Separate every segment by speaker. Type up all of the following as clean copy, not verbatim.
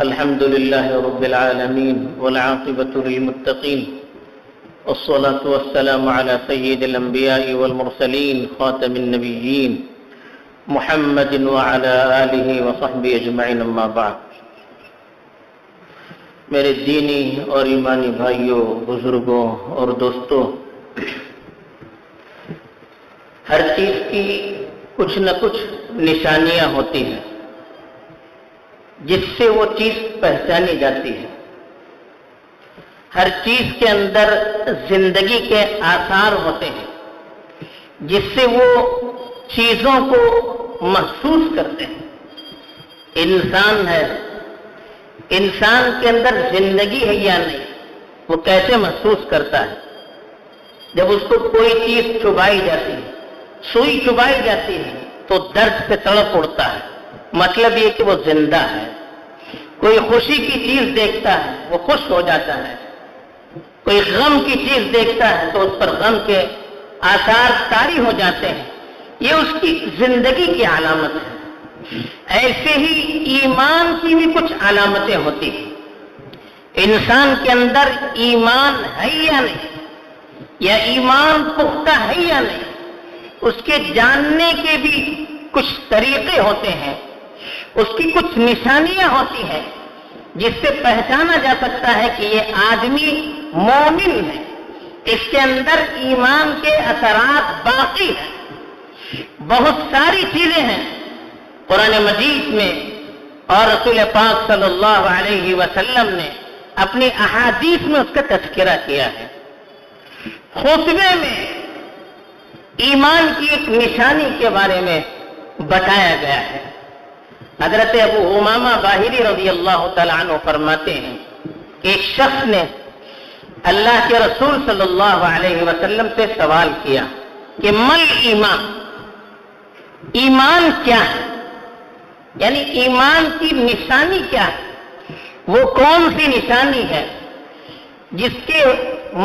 Speaker 1: الحمد لله رب العالمين والعاقبة للمتقين والصلاة والسلام على سيد الأنبياء والمرسلين خاتم النبيين محمد وعلى آله وصحبه أجمعين اما بعد. میرے دینی اور ایمانی بھائیوں، بزرگوں اور دوستوں، ہر چیز کی کچھ نہ کچھ نشانیاں ہوتی ہیں جس سے وہ چیز پہچانی جاتی ہے. ہر چیز کے اندر زندگی کے آثار ہوتے ہیں جس سے وہ چیزوں کو محسوس کرتے ہیں. انسان ہے، انسان کے اندر زندگی ہے یا نہیں، وہ کیسے محسوس کرتا ہے؟ جب اس کو کوئی چیز چبائی جاتی ہے، سوئی چبائی جاتی ہے تو درد سے تڑپ اڑتا ہے، مطلب یہ کہ وہ زندہ ہے. کوئی خوشی کی چیز دیکھتا ہے وہ خوش ہو جاتا ہے، کوئی غم کی چیز دیکھتا ہے تو اس پر غم کے آثار طاری ہو جاتے ہیں. یہ اس کی زندگی کی علامت ہے. ایسے ہی ایمان کی بھی کچھ علامتیں ہوتی ہیں. انسان کے اندر ایمان ہے یا نہیں، یا ایمان پختہ ہے یا نہیں، اس کے جاننے کے بھی کچھ طریقے ہوتے ہیں، اس کی کچھ نشانیاں ہوتی ہیں جس سے پہچانا جا سکتا ہے کہ یہ آدمی مومن ہے، اس کے اندر ایمان کے اثرات باقی ہیں. بہت ساری چیزیں ہیں قرآن مجید میں اور رسول پاک صلی اللہ علیہ وسلم نے اپنی احادیث میں اس کا تذکرہ کیا ہے. خطبے میں ایمان کی ایک نشانی کے بارے میں بتایا گیا ہے. حضرت ابو امامہ باہلی رضی اللہ تعالیٰ عنہ فرماتے ہیں کہ ایک شخص نے اللہ کے رسول صلی اللہ علیہ وسلم سے سوال کیا کہ مل ایمان، ایمان کیا ہے، یعنی ایمان کی نشانی کیا ہے؟ وہ کون سی نشانی ہے جس کے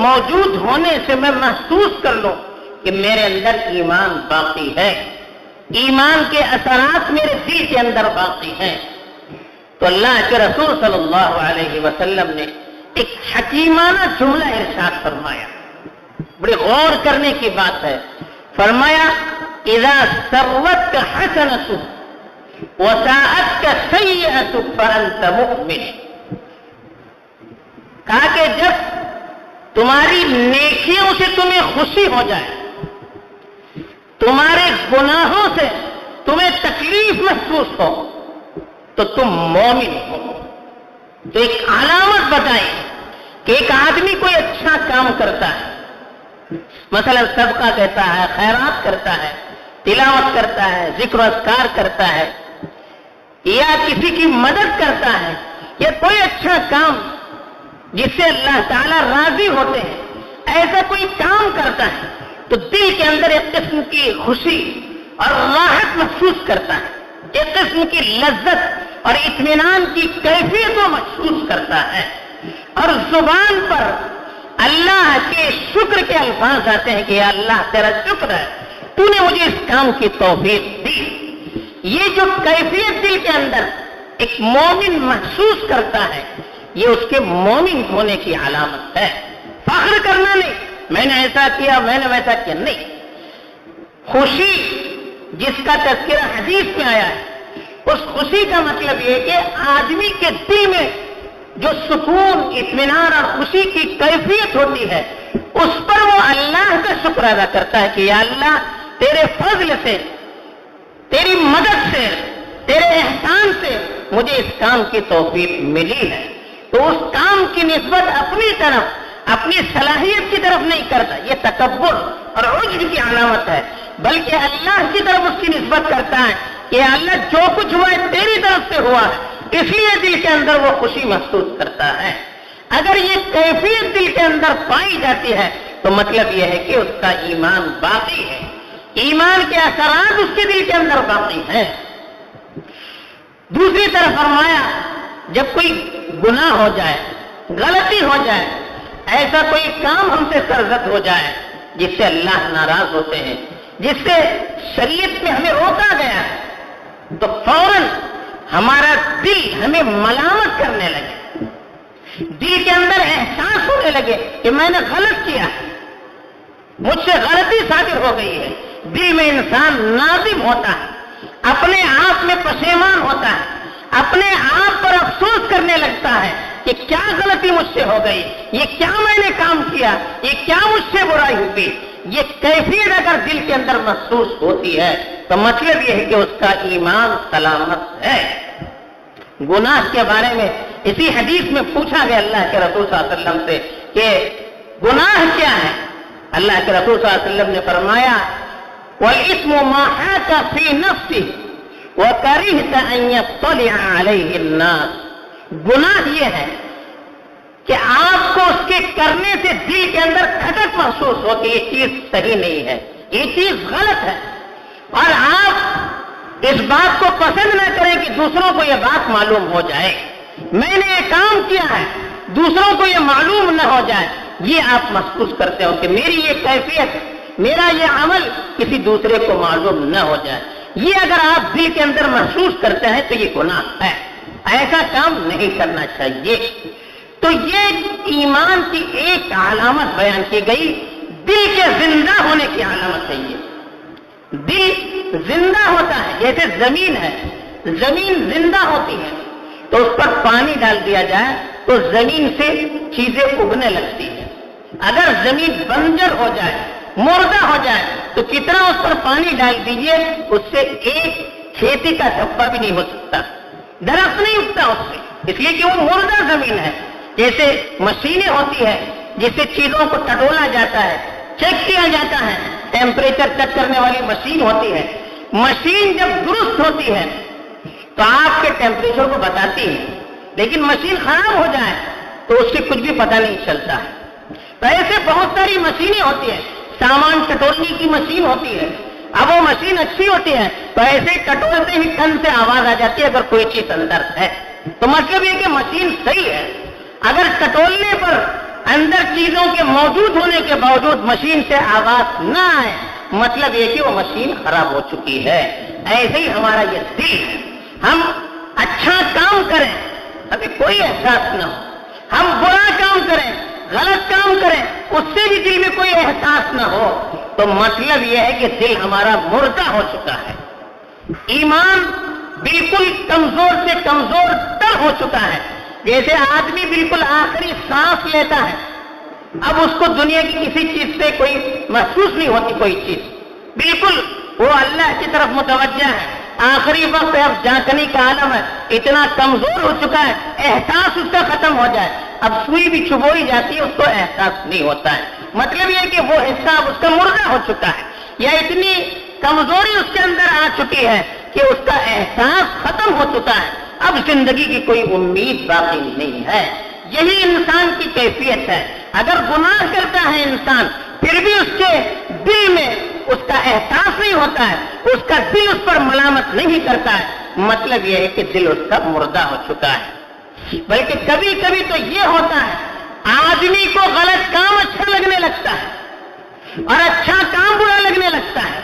Speaker 1: موجود ہونے سے میں محسوس کر لوں کہ میرے اندر ایمان باقی ہے، ایمان کے اثرات میرے دل کے اندر باقی ہیں؟ تو اللہ کے رسول صلی اللہ علیہ وسلم نے ایک حکیمانہ جملہ ارشاد فرمایا، بڑی غور کرنے کی بات ہے. فرمایا اذا سرتک حسنۃ وساءتک سیئۃ فانت مؤمن. کہا کہ جب تمہاری نیکیوں سے تمہیں خوشی ہو جائے، تمہارے گناہوں سے تمہیں تکلیف محسوس ہو تو تم مومن ہو. تو ایک علامت بتائی کہ ایک آدمی کوئی اچھا کام کرتا ہے، مثلا صدقہ دیتا ہے، خیرات کرتا ہے، تلاوت کرتا ہے، ذکر و اذکار کرتا ہے، یا کسی کی مدد کرتا ہے، یا کوئی اچھا کام جس سے اللہ تعالیٰ راضی ہوتے ہیں، ایسا کوئی کام کرتا ہے تو دل کے اندر ایک قسم کی خوشی اور راحت محسوس کرتا ہے، ایک قسم کی لذت اور اطمینان کی کیفیت کو محسوس کرتا ہے، اور زبان پر اللہ کے شکر کے الفاظ آتے ہیں کہ یا اللہ تیرا شکر ہے، تو نے مجھے اس کام کی توفیق دی. یہ جو کیفیت دل کے اندر ایک مومن محسوس کرتا ہے، یہ اس کے مومن ہونے کی علامت ہے. فخر کرنا نہیں، میں نے ایسا کیا، میں نے ویسا کیا، نہیں. خوشی جس کا تذکرہ حدیث میں آیا ہے، اس خوشی کا مطلب یہ کہ آدمی کے دل میں جو سکون، اطمینان اور خوشی کی کیفیت ہوتی ہے، اس پر وہ اللہ کا شکر ادا کرتا ہے کہ یا اللہ تیرے فضل سے، تیری مدد سے، تیرے احسان سے مجھے اس کام کی توفیق ملی ہے. تو اس کام کی نسبت اپنی طرف، اپنی صلاحیت کی طرف نہیں کرتا، یہ تکبر اور عجب کی علامت ہے، بلکہ اللہ کی طرف اس کی نسبت کرتا ہے کہ اللہ جو کچھ ہوا ہے تیری طرف سے ہوا ہے، اس لیے دل کے اندر وہ خوشی محسوس کرتا ہے. اگر یہ کیفیت دل کے اندر پائی جاتی ہے تو مطلب یہ ہے کہ اس کا ایمان باقی ہے، ایمان کے اثرات اس کے دل کے اندر باقی ہیں. دوسری طرف فرمایا جب کوئی گناہ ہو جائے، غلطی ہو جائے، ایسا کوئی کام ہم سے سرزد ہو جائے جس سے اللہ ناراض ہوتے ہیں، جس سے شریعت میں ہمیں روکا گیا ہے، تو فوراً ہمارا دل ہمیں ملامت کرنے لگے، دل کے اندر احساس ہونے لگے کہ میں نے غلط کیا، مجھ سے غلطی صادر ہو گئی ہے، دل میں انسان نادم ہوتا ہے، اپنے آپ میں پشیمان ہوتا ہے، اپنے آپ پر افسوس کرنے لگتا ہے کہ کیا غلطی مجھ سے ہو گئی، یہ کیا میں نے کام کیا، یہ کیا مجھ سے برائی ہوئی۔ یہ کیفیت اگر دل کے اندر محسوس ہوتی ہے تو مطلب یہ ہے کہ اس کا ایمان سلامت ہے۔ گناہ کے بارے میں اسی حدیث میں پوچھا گیا اللہ کے رسول صلی اللہ علیہ وسلم سے کہ گناہ کیا ہے؟ اللہ کے رسول صلی اللہ علیہ وسلم نے فرمایا وَالْإِثْمُ مَا حَاكَ فِي نَفْسِهِ وَكَرِهْتَ أَن يَطَّلِعَ عَلَيْهِ النَّاسِ، گناہ یہ ہے کہ آپ کو اس کے کرنے سے دل کے اندر کھٹک محسوس ہو کہ یہ چیز صحیح نہیں ہے، یہ چیز غلط ہے، اور آپ اس بات کو پسند نہ کریں کہ دوسروں کو یہ بات معلوم ہو جائے، میں نے یہ کام کیا ہے دوسروں کو یہ معلوم نہ ہو جائے، یہ آپ محسوس کرتے ہو کہ میری یہ کیفیت، میرا یہ عمل کسی دوسرے کو معلوم نہ ہو جائے، یہ اگر آپ دل کے اندر محسوس کرتے ہیں تو یہ گناہ ہے، ایسا کام نہیں کرنا چاہیے۔ تو یہ ایمان کی ایک علامت بیان کی گئی، دل کے زندہ ہونے کی علامت ہے۔ یہ دل زندہ ہوتا ہے، جیسے زمین ہے، زمین زندہ ہوتی ہے تو اس پر پانی ڈال دیا جائے تو زمین سے چیزیں اگنے لگتی ہیں۔ اگر زمین بنجر ہو جائے، مردہ ہو جائے تو کتنا اس پر پانی ڈال دیجئے اس سے ایک کھیتی کا دھبا بھی نہیں ہو سکتا، درخت نہیں اگتا اس سے، اس لیے کہ وہ مردہ زمین ہے۔ جیسے مشینیں ہوتی ہیں جس سے چیزوں کو ٹٹولا جاتا ہے، چیک کیا جاتا ہے، ٹیمپریچر چیک کرنے والی مشین ہوتی ہے، مشین جب درست ہوتی ہے تو آپ کے ٹیمپریچر کو بتاتی ہے، لیکن مشین خراب ہو جائے تو اس سے کچھ بھی پتہ نہیں چلتا ہے۔ تو ایسے بہت ساری مشینیں ہوتی ہیں، سامان ٹٹولنے کی مشین ہوتی ہے، اب وہ مشین اچھی ہوتی ہے تو ایسے ٹٹولتے ہی ٹن سے آواز آ جاتی ہے اگر کوئی چیز اندر ہے، تو مطلب یہ کہ مشین صحیح ہے۔ اگر ٹٹولنے پر اندر چیزوں کے موجود ہونے کے باوجود مشین سے آواز نہ آئے، مطلب یہ کہ وہ مشین خراب ہو چکی ہے۔ ایسے ہی ہمارا یہ دل ہے، ہم اچھا کام کریں ابھی کوئی احساس نہ ہو، ہم برا کام کریں، غلط کام کریں، اس سے بھی دل میں کوئی احساس نہ ہو، تو مطلب یہ ہے کہ دل ہمارا مردہ ہو چکا ہے، ایمان بالکل کمزور سے کمزور تر ہو چکا ہے۔ جیسے آدمی بالکل آخری سانس لیتا ہے، اب اس کو دنیا کی کسی چیز سے کوئی محسوس نہیں ہوتی، کوئی چیز بالکل وہ اللہ کی طرف متوجہ ہے، آخری وقت ہے، اب جانکنی کا عالم ہے، اتنا کمزور ہو چکا ہے، احساس اس کا ختم ہو جائے، اب سوئی بھی چبوئی جاتی ہے اس کو احساس نہیں ہوتا ہے، مطلب یہ کہ وہ حصہ اب اس کا مردہ ہو چکا ہے، یا اتنی کمزوری اس کے اندر آ چکی ہے کہ اس کا احساس ختم ہو چکا ہے، اب زندگی کی کوئی امید باقی نہیں ہے۔ یہی انسان کی کیفیت ہے، اگر گناہ کرتا ہے انسان پھر بھی اس کے دل میں اس کا احساس نہیں ہوتا ہے، اس کا دل اس پر ملامت نہیں کرتا ہے، مطلب یہ ہے کہ دل اس کا مردہ ہو چکا ہے۔ بلکہ کبھی کبھی تو یہ ہوتا ہے آدمی کو غلط کام اچھا لگنے لگتا ہے اور اچھا کام برا لگنے لگتا ہے،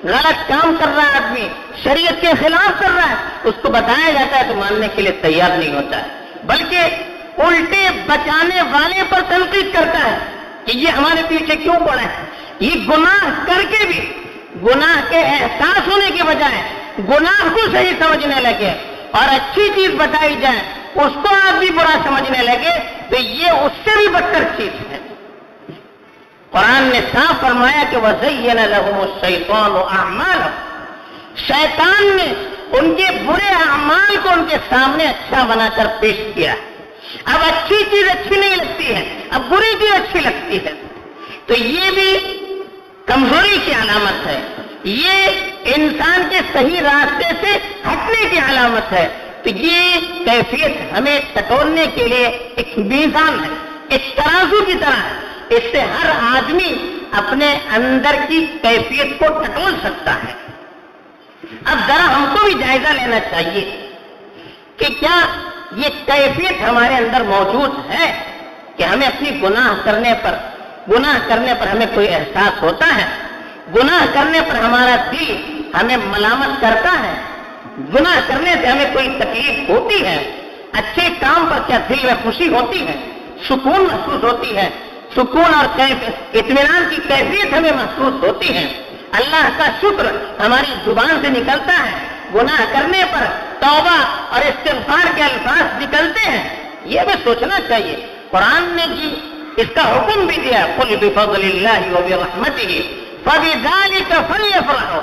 Speaker 1: غلط کام کر رہا ہے آدمی، شریعت کے خلاف کر رہا ہے، اس کو بتایا جاتا ہے تو ماننے کے لیے تیار نہیں ہوتا ہے، بلکہ الٹے بچانے والے پر تنقید کرتا ہے کہ یہ ہمارے پیچھے کیوں پڑا ہے، یہ گناہ کر کے بھی گناہ کے احساس ہونے کے بجائے گناہ کو صحیح سمجھنے لگے اور اچھی چیز بتائی جائے اس کو آدمی برا سمجھنے لگے تو یہ اس سے بھی بدتر چیز ہے۔ قرآن نے صاف فرمایا کہ وَزَيَّنَ لَهُمُ الشَّيْطَانُ أَعْمَالَهُمْ، شیطان نے ان کے برے اعمال کو ان کے سامنے اچھا بنا کر پیش کیا۔ اب اچھی چیز اچھی نہیں لگتی ہے، اب بری چیز اچھی لگتی ہے، تو یہ بھی کمزوری کی علامت ہے، یہ انسان کے صحیح راستے سے ہٹنے کی علامت ہے۔ تو یہ کیفیت ہمیں ٹٹولنے کے لیے ایک میزان ہے، ایک ترازو کی طرح ہے، اس سے ہر آدمی اپنے اندر کی کیفیت کو ٹٹول سکتا ہے۔ اب ذرا ہم کو بھی جائزہ لینا چاہیے کہ کیا یہ کیفیت ہمارے اندر موجود ہے کہ ہمیں اپنی گناہ کرنے پر ہمیں کوئی احساس ہوتا ہے، گناہ کرنے پر ہمارا دل ہمیں ملامت کرتا ہے، گناہ کرنے سے ہمیں کوئی تکلیف ہوتی ہے، اچھے کام پر کیا دل میں خوشی ہوتی ہے، سکون محسوس ہوتی ہے، سکون اور اطمینان کی کیفیت ہمیں محسوس ہوتی ہے، اللہ کا شکر ہماری زبان سے نکلتا ہے، گناہ کرنے پر توبہ اور استغفار کے الفاظ نکلتے ہیں، یہ بھی سوچنا چاہیے۔ قرآن نے جی اس کا حکم بھی دیا، قل بفضل اللہ وبرحمتہ فبذلک فلیفرحوا،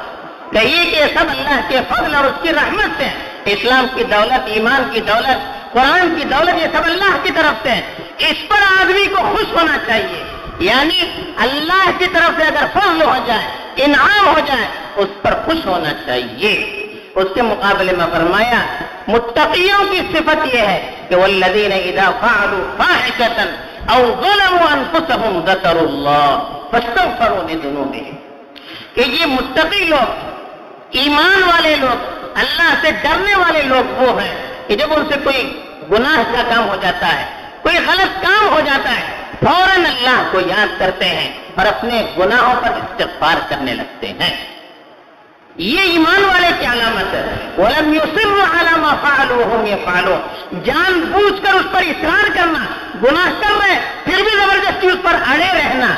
Speaker 1: کہیے کہ یہ سب اللہ کے فضل اور اس کی رحمت سے، اسلام کی دولت، ایمان کی دولت، قرآن کی دولت، یہ سب اللہ کی طرف سے ہے، اس پر آدمی کو خوش ہونا چاہیے۔ یعنی اللہ کی طرف سے اگر فضل ہو جائے، انعام ہو جائے، اس پر خوش ہونا چاہیے۔ اس کے مقابلے میں فرمایا متقیوں کی صفت یہ ہے کہ والذین اذا فعلوا فاحشۃ او ظلموا انفسهم ذکروا اللہ فاستغفروا لذنوبهم، کہ یہ متقی لوگ، ایمان والے لوگ، اللہ سے ڈرنے والے لوگ وہ ہیں کہ جب ان سے کوئی گناہ کا کام ہو جاتا ہے، کوئی غلط کام ہو جاتا ہے، فوراً اللہ کو یاد کرتے ہیں اور اپنے گناہوں پر استغفار کرنے لگتے ہیں۔ یہ ایمان والے کی علامت ہے۔ وَلَمْ يُصِرُّوا عَلَى مَا فَعَلُوا وَهُمْ يَفْعَلُونَ، جان بوجھ کر اس پر اصرار کرنا، گناہ کر رہے پھر بھی زبردستی اس پر اڑے رہنا،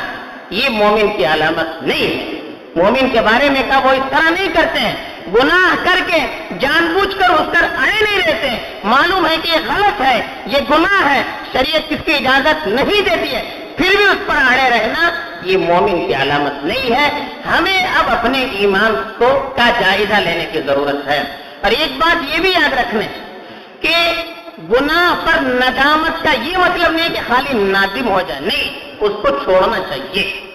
Speaker 1: یہ مومن کی علامت نہیں ہے۔ مومن کے بارے میں کہا وہ اس طرح نہیں کرتے ہیں، گناہ کر کے جان بوجھ کر اس پر اڑے نہیں رہتے، معلوم ہے کہ یہ غلط ہے، یہ گناہ ہے، شریعت اس کی اجازت نہیں دیتی ہے، پھر بھی اس پر اڑے رہنا یہ مومن کی علامت نہیں ہے۔ ہمیں اب اپنے ایمان کا جائزہ لینے کی ضرورت ہے۔ اور ایک بات یہ بھی یاد رکھنے کہ گناہ پر ندامت کا یہ مطلب نہیں کہ خالی نادم ہو جائے، نہیں، اس کو چھوڑنا چاہیے۔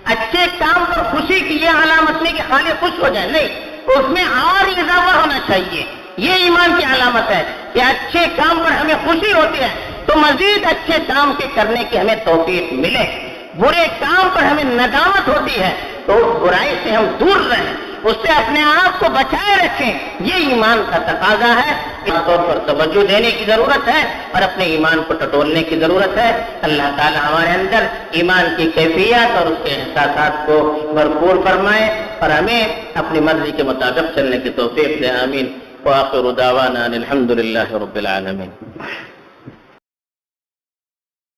Speaker 1: اچھے کام پر خوشی کی یہ علامت نہیں کہ خالی خوش ہو جائے، نہیں، اس میں اور اضافہ ہونا چاہیے۔ یہ ایمان کی علامت ہے کہ اچھے کام پر ہمیں خوشی ہوتی ہے تو مزید اچھے کام کے کرنے کی ہمیں توفیق ملے، برے کام پر ہمیں ندامت ہوتی ہے تو اس برائی سے ہم دور رہیں، اس سے اپنے آپ کو بچائے رکھیں، یہ ایمان کا تقاضا ہے۔ اس طور پر توجہ دینے کی ضرورت ہے اور اپنے ایمان کو ٹٹولنے کی ضرورت ہے۔ اللہ تعالی ہمارے اندر ایمان کی کیفیات اور اس کے احساسات کو بھرپور فرمائے اور ہمیں اپنی مرضی کے مطابق چلنے کی توفیق دے، آمین۔ وآخر دعوانا الحمد للہ رب العالمین۔